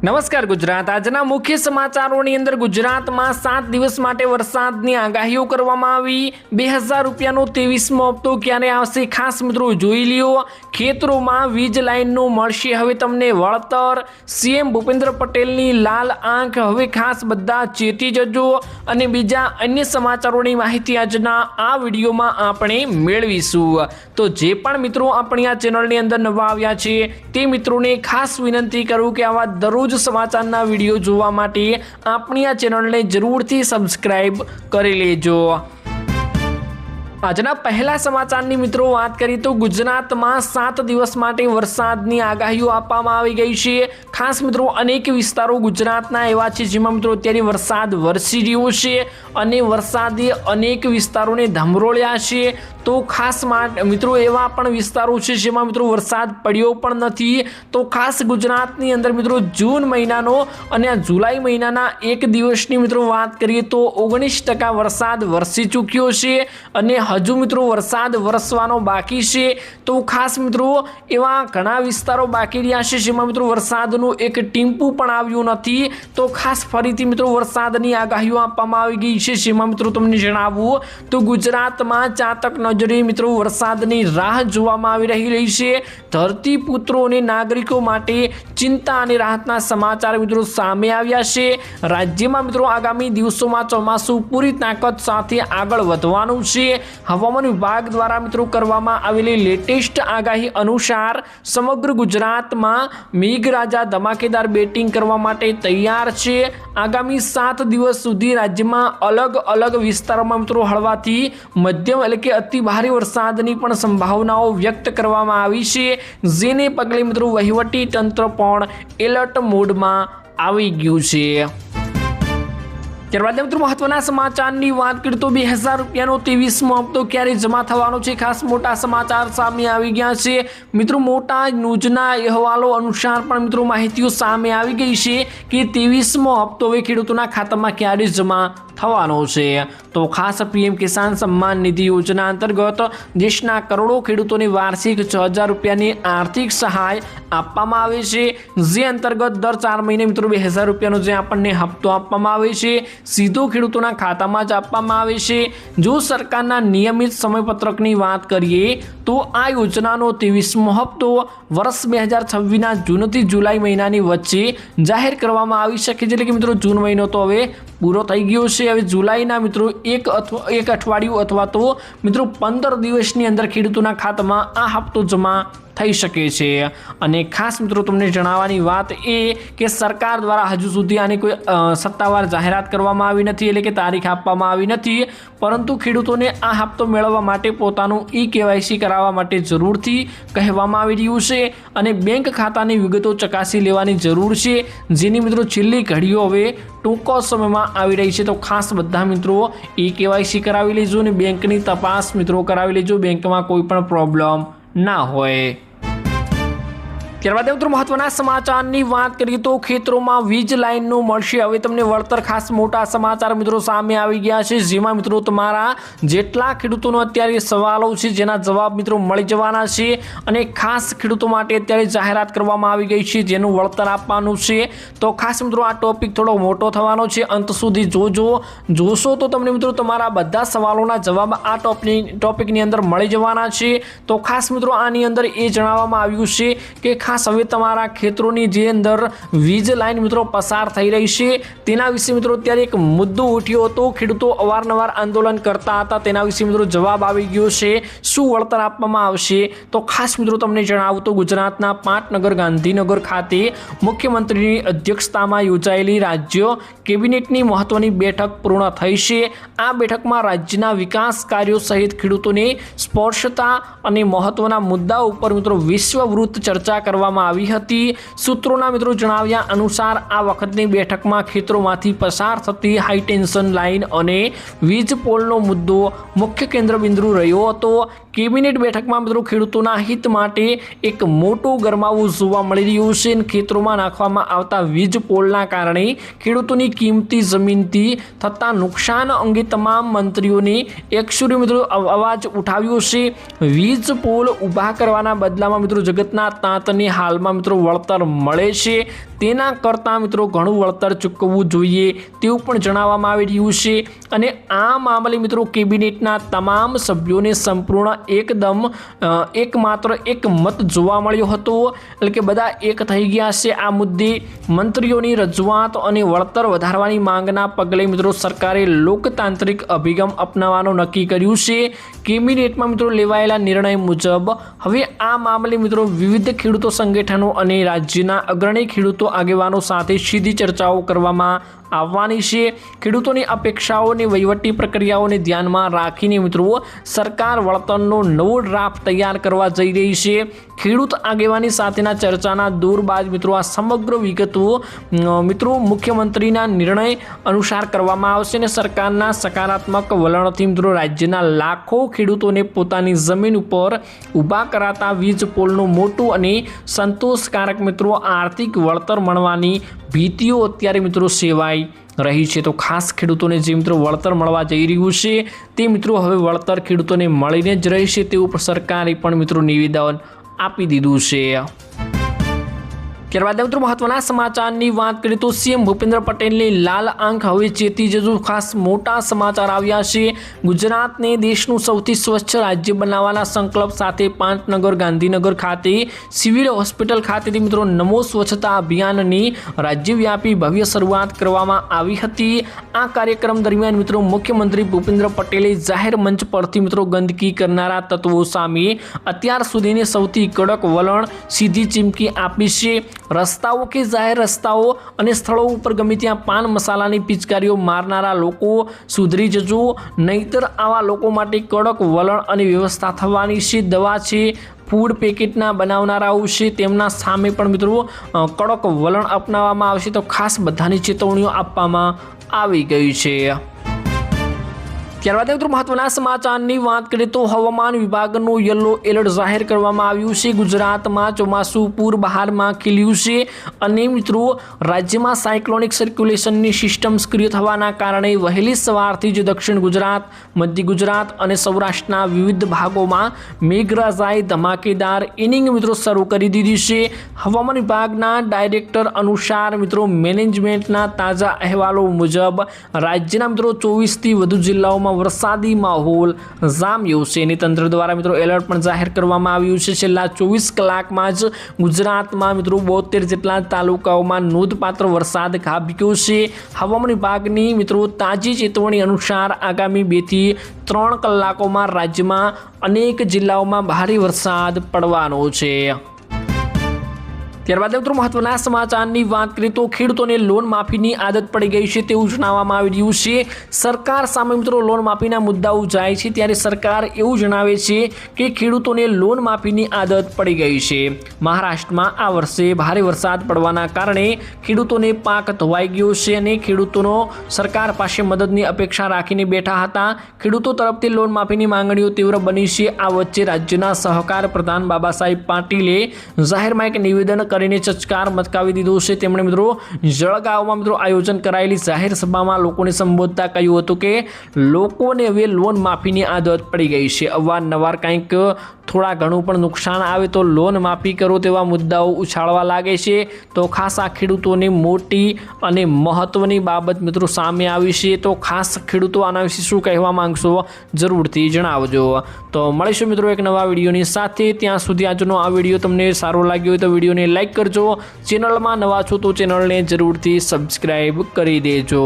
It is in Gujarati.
નમસ્કાર ગુજરાત। આજના મુખ્ય સમાચારોની અંદર ગુજરાતમાં 7 દિવસ માટે વરસાદની આગાહીઓ કરવામાં આવી। 2000 રૂપિયાનો 23મો હપ્તો ક્યારે આવશે ખાસ મિત્રો જોઈ લ્યો। ખેતરોમાં વીજ લાઇનનું મળશે હવે તમને વળતર। સીએમ ભૂપેન્દ્ર પટેલની લાલ આંખ, હવે ખાસ બધા ચેતી જજો। અને બીજા અન્ય સમાચારોની માહિતી આજના આ વિડીયોમાં આપણે મેળવીશું। તો જે પણ મિત્રો આપણી આ ચેનલની અંદર નવા આવ્યા છે તે મિત્રોને ખાસ વિનંતી કરું કે આવા દરરોજ समाचारना वीडियो जोवा माटे आपणी आ चेनलने जरूरथी सब्सक्राइब करी लेजो। આજના પહેલા સમાચારની મિત્રો વાત કરીએ તો ગુજરાતમાં 7 દિવસ માટે વરસાદની આગાહીઓ આપવામાં આવી ગઈ છે। ખાસ મિત્રો અનેક વિસ્તારો ગુજરાતના એવા છે જેમાં મિત્રો અત્યારે વરસાદ વરસી રહ્યો છે અને વરસાદે અનેક વિસ્તારોને ધમરોળ્યા છે। તો ખાસ મિત્રો એવા પણ વિસ્તારો છે જેમાં મિત્રો વરસાદ પડ્યો પણ નથી। તો ખાસ ગુજરાતની અંદર મિત્રો જૂન મહિનાનો અને આ જુલાઈ મહિનાના એક દિવસની મિત્રો વાત કરીએ તો 19% વરસાદ વરસી ચૂક્યો છે અને હજુ મિત્રો વરસાદ વરસવાનો બાકી છે। તો ખાસ મિત્રો એવા ઘણા વિસ્તારો બાકી રહ્યા છે જેમાં મિત્રો વરસાદનું એક ટીમ્પું પણ આવ્યું નથી। તો ખાસ ફરીથી મિત્રો વરસાદની આગાહીઓ આપવામાં આવી ગઈ છે જેમાં મિત્રો તમને જણાવું તો ગુજરાતમાં ચાતક નજરે મિત્રો વરસાદની રાહ જોવામાં આવી રહી છે। ધરતીપુત્રો અને નાગરિકો માટે ચિંતા અને રાહતના સમાચાર મિત્રો સામે આવ્યા છે। રાજ્યમાં મિત્રો આગામી દિવસોમાં ચોમાસું પૂરી તાકાત સાથે આગળ વધવાનું છે। હવામાન વિભાગ દ્વારા મિત્રો કરવામાં આવેલી લેટેસ્ટ આગાહી અનુસાર સમગ્ર ગુજરાતમાં મેઘરાજા ધમાકેદાર બેટિંગ કરવા માટે તૈયાર છે। આગામી 7 દિવસ સુધી રાજ્યમાં અલગ અલગ વિસ્તારોમાં મિત્રો હળવાથી મધ્યમ એટલે કે અતિ ભારે વરસાદની પણ સંભાવનાઓ વ્યક્ત કરવામાં આવી છે, જેને પગલે મિત્રો વહીવટી તંત્ર પણ એલર્ટ મોડમાં આવી ગયું છે। ત્યારબાદ મિત્રો મહત્વના સમાચારની વાત કરીએ તો 2000 રૂપિયાનો 23મો હપ્તો ક્યારે જમા થવાનો છે ખાસ મોટા સમાચાર સામે આવી ગયા છે। મિત્રો મોટા ન્યૂઝના અહેવાલો અનુસાર પણ મિત્રો માહિતીઓ સામે આવી ગઈ છે કે 23મો હપ્તો હવે ખેડૂતોના ખાતામાં ક્યારે જમા થવાનો છે। તો ખાસ પીએમ કિસાન સન્માન નિધિ યોજના અંતર્ગત દેશના કરોડો ખેડૂતોને વાર્ષિક 6000 રૂપિયાની આર્થિક સહાય આપવામાં આવે છે, જે અંતર્ગત દર 4 મહિને મિત્રો 2000 રૂપિયાનો જે આપણને હપ્તો આપવામાં આવે છે સીધો ખેડૂતોના ખાતામાં જ આપવામાં આવે છે। જો સરકારના નિયમિત સમયપત્રકની વાત કરીએ તો આ યોજનાનો 23મો હપ્તો વર્ષ 2026ના જૂનથી જુલાઈ મહિનાની વચ્ચે જાહેર કરવામાં આવી શકે છે। એટલે કે મિત્રો જૂન મહિનો તો હવે પૂરો થઈ ગયો છે। હવે જુલાઈના મિત્રો એક અઠવાડિયું અથવા તો મિત્રો 15 દિવસની અંદર ખેડૂતોના ખાતામાં આ હપ્તો જમા થઈ શકે છે। અને ખાસ મિત્રો તમને જણાવવાની વાત એ કે સરકાર દ્વારા હજુ સુધી આની કોઈ સત્તાવાર જાહેરાત કરવામાં આવી નથી, એટલે કે તારીખ આપવામાં આવી નથી, પરંતુ ખેડૂતોને આ હપ્તો મેળવવા માટે પોતાનું KYC કરાવવા માટે જરૂરથી કહેવામાં આવી રહ્યું છે અને બેંક ખાતાની વિગતો ચકાસી લેવાની જરૂર છે, જેની મિત્રો છેલ્લી ઘડીઓ હવે ટૂંકો સમયમાં આવી રહી છે। તો ખાસ બધા મિત્રો KYC કરાવી લેજો અને બેંકની તપાસ મિત્રો કરાવી લેજો, બેંકમાં કોઈ પણ પ્રોબ્લેમ ના હોય। ત્યારબાદ મિત્રો મહત્વના સમાચારની વાત કરીએ તો ખેતરોમાં વીજ લાઇનનું મળશે હવે તમને વળતર। ખાસ મોટા સમાચાર મિત્રો સામે આવી ગયા છે, જેમાં મિત્રો તમારા જેટલા ખેડૂતોનો અત્યારે સવાલો છે જેના જવાબ મિત્રો મળી જવાના છે અને ખાસ ખેડૂતો માટે અત્યારે જાહેરાત કરવામાં આવી ગઈ છે જેનું વળતર આપવાનું છે। તો ખાસ મિત્રો આ ટોપિક થોડો મોટો થવાનો છે, અંત સુધી જોશો તો તમને મિત્રો તમારા બધા સવાલોના જવાબ આ ટોપિકની અંદર મળી જવાના છે। તો ખાસ મિત્રો આની અંદર એ જણાવવામાં આવ્યું છે કે ખાસ હવે તમારા ખેતરોની જે અંદર વીજ લાઇન મિત્રો પસાર થઈ રહી છે તેના વિશે મિત્રો અત્યારે એક મુદ્દો ઉઠ્યો હતો, ખેડૂતો અવારનવાર આંદોલન કરતા હતા, તેના વિશે મિત્રો જવાબ આવી ગયો છે। શું વળતર આપવામાં આવશે તો ખાસ મિત્રો તમને જણાવું તો ગુજરાતના પાટનગર ગાંધીનગર ખાતે મુખ્યમંત્રીની અધ્યક્ષતામાં યોજાયેલી રાજ્ય કેબિનેટની મહત્વની બેઠક પૂર્ણ થઈ છે। આ બેઠકમાં રાજ્યના વિકાસ કાર્યો સહિત ખેડૂતોને સ્પર્શતા અને મહત્વના મુદ્દાઓ ઉપર મિત્રો વિશ્વવૃત્ત ચર્ચા કરવામાં આવી હતી। સૂત્રોના મિત્રો જણાવ્યા અનુસાર આ વખતની બેઠકમાં ખેતરોમાંથી પસાર થતી હાઈ ટેન્શન લાઇન અને વીજ પોલનો મુદ્દો મુખ્ય કેન્દ્રબિંદુ રહ્યો હતો। કેબિનેટ બેઠકમાં મિત્રો ખેડૂતોના હિત માટે એક મોટું ગરમાવું જોવા મળી રહ્યું છે। ખેતરોમાં નાખવામાં આવતા વીજ પોલના કારણે ખેડૂતોની કિંમતી જમીનથી થતા નુકસાન અંગે તમામ મંત્રીઓને એકસુરે મિત્રો અવાજ ઉઠાવ્યો છે। વીજ પોલ ઊભા કરવાના બદલામાં મિત્રો જગતના તાતને ખેડૂતોને હાલમાં મિત્રો વળતર મળે છે તેના કરતાં મિત્રો ઘણું વળતર ચૂકવવું જોઈએ તેવું પણ જણાવવામાં આવી રહ્યું છે। અને આ મામલે મિત્રો કેબિનેટના તમામ સભ્યોને સંપૂર્ણ એકમાત્ર એક મત જોવા મળ્યો હતો, એટલે કે બધા એક થઈ ગયા છે આ મુદ્દે। મંત્રીઓની રજૂઆત અને વળતર વધારવાની માંગના પગલે મિત્રો સરકારે લોકતાંત્રિક અભિગમ અપનાવવાનો નક્કી કર્યું છે। કેબિનેટમાં મિત્રો લેવાયેલા નિર્ણય મુજબ હવે આ મામલે મિત્રો વિવિધ ખેડૂતો સંગઠનો અને રાજ્યના અગ્રણી ખેડૂતો આગેવાનો સાથે સીધી ચર્ચાઓ કરવામાં આવવાની છે। ખેડૂતોની અપેક્ષાઓ અને વહીવટી પ્રક્રિયાઓને ધ્યાનમાં રાખીને મિત્રો સરકાર વળતરનો નવો ડ્રાફ્ટ તૈયાર કરવા જઈ રહી છે। ખેડૂત આગેવાની સાથેના ચર્ચાના દોર બાદ મિત્રો આ સમગ્ર વિગતો મિત્રો મુખ્યમંત્રીના નિર્ણય અનુસાર કરવામાં આવશે અને સરકારના સકારાત્મક વલણથી મિત્રો રાજ્યના લાખો ખેડૂતોને પોતાની જમીન ઉપર ઊભા કરાતા વીજ પોલનું મોટું અને સંતોષકારક મિત્રો આર્થિક વળતર મળવાની ભીતિઓ અત્યારે મિત્રો સેવાઈ રહી છે। તો ખાસ ખેડૂતોને જે મિત્રો વળતર મળવા જઈ રહ્યું છે તે મિત્રો હવે વળતર ખેડૂતોને મળીને જ રહેશે તેવું સરકારે પણ મિત્રો નિવેદન આપી દીધું છે। ત્યારબાદ મિત્રો મહત્વના સમાચારની વાત કરીએ તો સીએમ ભૂપેન્દ્ર પટેલની લાલ આંખ હવે ચેતી જજો। ખાસ મોટા સમાચાર આવ્યા છે। ગુજરાતને દેશનું સૌથી સ્વચ્છ રાજ્ય બનાવવાના સંકલ્પ સાથે પાટનગર ગાંધીનગર ખાતે સિવિલ હોસ્પિટલ ખાતેથી મિત્રો નમો સ્વચ્છતા અભિયાનની રાજ્યવ્યાપી ભવ્ય શરૂઆત કરવામાં આવી હતી। આ કાર્યક્રમ દરમિયાન મિત્રો મુખ્યમંત્રી ભૂપેન્દ્ર પટેલે જાહેર મંચ પરથી મિત્રો ગંદકી કરનારા તત્વો સામે અત્યાર સુધીની સૌથી કડક વલણ સીધી ચીમકી આપી છે। રસ્તાઓ કે જાહેર રસ્તાઓ અને સ્થળો ઉપર ગમે ત્યાં પાન મસાલાની પિચકારીઓ મારનારા લોકો સુધરી જજો, નહીતર આવા લોકો માટે કડક વલણ અને વ્યવસ્થા થવાની છે। દવા છે, ફૂડ પેકેટના બનાવનારાઓ છે, તેમના સામે પણ મિત્રો કડક વલણ અપનાવવામાં આવશે। તો ખાસ બધાની ચેતવણીઓ આપવામાં આવી ગઈ છે। ત્યારબાદ મિત્રો મહત્વના સમાચારની વાત કરીએ તો હવામાન વિભાગનું યલો એલર્ટ જાહેર કરવામાં આવ્યું છે। ગુજરાતમાં ચોમાસું પૂર બહારમાં ખીલ્યું છે અને મિત્રો રાજ્યમાં સાયક્લોનિક સર્ક્યુલેશનની સિસ્ટમ સક્રિય થવાના કારણે વહેલી સવારથી જ દક્ષિણ ગુજરાત, મધ્ય ગુજરાત અને સૌરાષ્ટ્રના વિવિધ ભાગોમાં મેઘરાજાએ ધમાકેદાર ઇનિંગ મિત્રો શરૂ કરી દીધી છે। હવામાન વિભાગના ડાયરેક્ટર અનુસાર મિત્રો મેનેજમેન્ટના તાજા અહેવાલો મુજબ રાજ્યના મિત્રો 24થી વધુ જિલ્લાઓમાં વરસાદી માહોલ જામ્યો છે અને તંત્ર દ્વારા મિત્રો એલર્ટ પણ જાહેર કરવામાં આવ્યું છે। છેલ્લા 24 કલાકમાં જ ગુજરાતમાં મિત્રો 72 જેટલા તાલુકાઓમાં નોંધપાત્ર વરસાદ ખાબક્યો છે। હવામાન વિભાગની મિત્રો તાજી ચેતવણી અનુસાર આગામી 2 થી 3 કલાકોમાં રાજ્યમાં અનેક જિલ્લાઓમાં ભારે વરસાદ પડવાનો છે। ત્યારબાદ મિત્રો મહત્વના સમાચારની વાત કરીએ તો ખેડૂતોને લોન માફીની આદત પડી ગઈ છે તેવું જણાવવામાં આવી રહ્યું છે। સરકાર સામે મિત્રો લોન માફીના મુદ્દાઓ જાય છે ત્યારે સરકાર એવું જણાવે છે કે ખેડૂતોને લોન માફીની આદત પડી ગઈ છે। મહારાષ્ટ્રમાં આ વર્ષે ભારે વરસાદ પડવાના કારણે ખેડૂતોને પાક ધોવાઈ ગયો છે અને ખેડૂતોનો સરકાર પાસે મદદની અપેક્ષા રાખીને બેઠા હતા। ખેડૂતો તરફથી લોન માફીની માંગણીઓ તીવ્ર બની છે। આ વચ્ચે રાજ્યના સહકાર પ્રધાન બાબાસાહેબ પાટીલે જાહેરમાં એક નિવેદન કરીને ચચકાર મચકાવી દીધો છે। તેમણે મિત્રો જળગાંવમાં મિત્રો આયોજન કરાયેલી જાહેર સભામાં લોકોને સંબોધતા કહ્યું હતું કે લોકોને હવે લોન માફીની આદત પડી ગઈ છે। અવારનવાર કંઈક થોડા ઘણું પણ નુકસાન આવે તો લોન માફી કરો તેવા મુદ્દાઓ ઉછાળવા લાગે છે। તો ખાસ આ ખેડૂતોની મોટી અને મહત્વની બાબત મિત્રો સામે આવી છે। તો ખાસ ખેડૂતો આના વિશે શું કહેવા માંગશો જરૂરથી જણાવજો। તો મળીશું મિત્રો એક નવા વિડીયોની સાથે। ત્યાં સુધી આજનો આ વિડીયો તમને સારો લાગ્યો હોય તો વિડીયોને લાઈક કરજો। ચેનલમાં નવા છો તો ચેનલને જરૂરથી સબસ્ક્રાઈબ કરી દેજો।